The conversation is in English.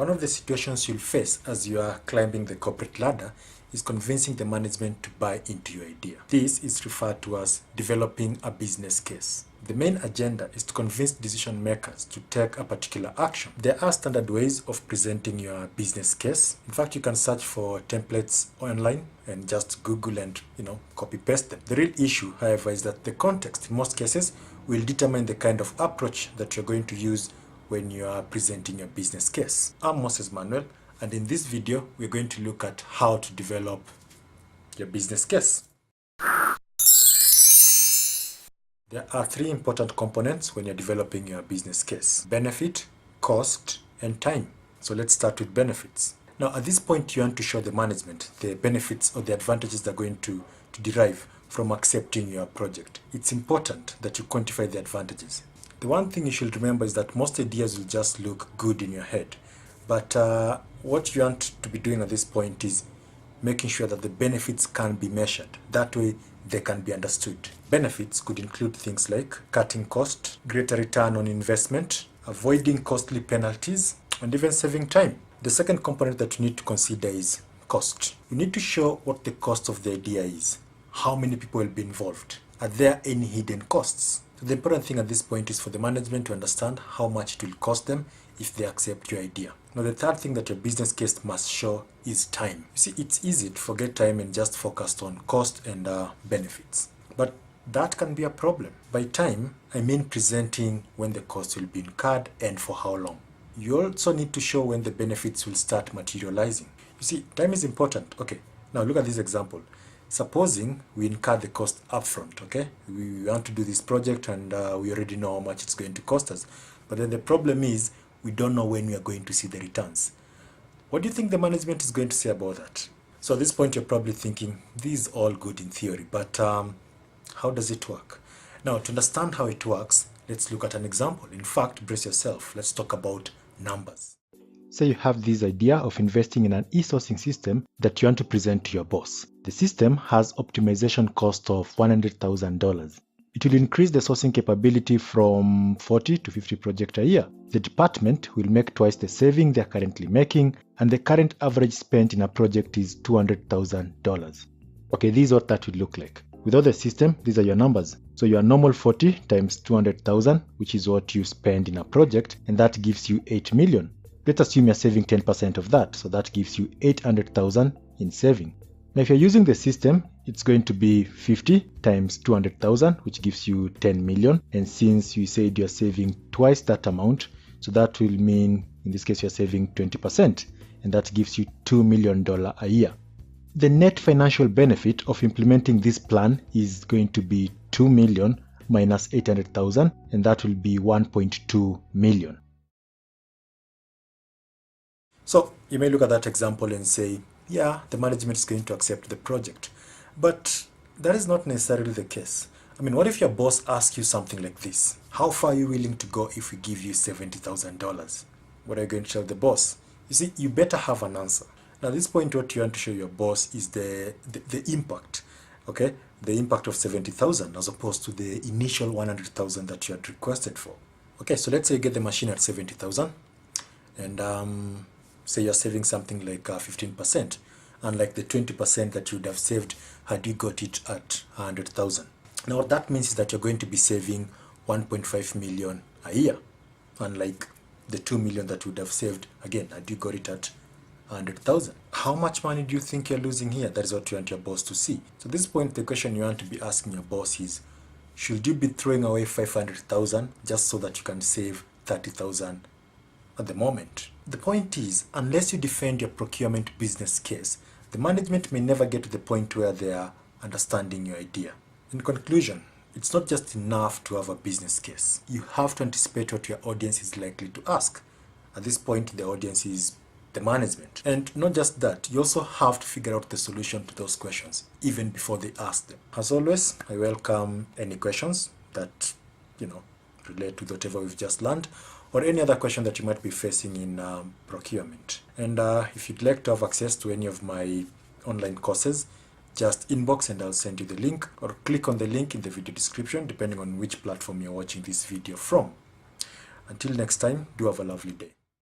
One of the situations you'll face as you are climbing the corporate ladder is convincing the management to buy into your idea. This is referred to as developing a business case. The main agenda is to convince decision makers to take a particular action. There are standard ways of presenting your business case. In fact, you can search for templates online and just Google and copy paste them. The real issue, however, is that the context in most cases will determine the kind of approach that you're going to use when you are presenting your business case. I'm Moses Manuel, and in this video we're going to look at how to develop your business case. There are three important components when you're developing your business case: benefit, cost, and time. So let's start with benefits. Now at this point you want to show the management the benefits or the advantages they're going to derive from accepting your project. It's important that you quantify the advantages. The one thing you should remember is that most ideas will just look good in your head. But what you want to be doing at this point is making sure that the benefits can be measured. That way they can be understood. Benefits could include things like cutting cost, greater return on investment, avoiding costly penalties, and even saving time. The second component that you need to consider is cost. You need to show what the cost of the idea is. How many people will be involved? Are there any hidden costs? So the important thing at this point is for the management to understand how much it will cost them if they accept your idea. Now the third thing that your business case must show is time. You see, it's easy to forget time and just focus on cost and benefits. But that can be a problem. By time, I mean presenting when the cost will be incurred and for how long. You also need to show when the benefits will start materializing. You see, time is important. Okay, now look at this example. Supposing we incur the cost upfront, okay? We want to do this project and we already know how much it's going to cost us. But then the problem is we don't know when we are going to see the returns. What do you think the management is going to say about that? So at this point you're probably thinking, this is all good in theory, but how does it work? Now to understand how it works, let's look at an example. In fact, brace yourself. Let's talk about numbers. Say you have this idea of investing in an e-sourcing system that you want to present to your boss. The system has optimization cost of $100,000. It will increase the sourcing capability from 40 to 50 projects a year. The department will make twice the saving they're currently making, and the current average spent in a project is $200,000. Okay, this is what that will look like. Without the system, these are your numbers. So your normal 40 times 200,000, which is what you spend in a project, and that gives you 8 million. Let's assume you're saving 10% of that, so that gives you 800,000 in saving. Now if you're using the system, it's going to be 50 times 200,000, which gives you 10 million. And since you said you're saving twice that amount, so that will mean, in this case, you're saving 20%, and that gives you $2 million a year. The net financial benefit of implementing this plan is going to be 2 million minus 800,000, and that will be 1.2 million. So you may look at that example and say, yeah, the management is going to accept the project. But that is not necessarily the case. I mean, what if your boss asks you something like this? How far are you willing to go if we give you $70,000? What are you going to tell the boss? You see, you better have an answer. Now at this point, what you want to show your boss is the impact, okay? The impact of 70,000 as opposed to the initial 100,000 that you had requested for. Okay, so let's say you get the machine at 70,000 and say you're saving something like 15%, unlike the 20% that you would have saved had you got it at 100,000. Now what that means is that you're going to be saving 1.5 million a year, unlike the 2 million that you would have saved, again, had you got it at 100,000. How much money do you think you're losing here? That is what you want your boss to see. So at this point, the question you want to be asking your boss is, should you be throwing away 500,000 just so that you can save 30,000 at the moment? The point is, unless you defend your procurement business case, the management may never get to the point where they are understanding your idea. In conclusion, it's not just enough to have a business case. You have to anticipate what your audience is likely to ask. At this point, the audience is the management. And not just that, you also have to figure out the solution to those questions, even before they ask them. As always, I welcome any questions that, relate to whatever we've just learned, or any other question that you might be facing in procurement. And if you'd like to have access to any of my online courses, just inbox and I'll send you the link, or click on the link in the video description, depending on which platform you're watching this video from. Until next time, do have a lovely day.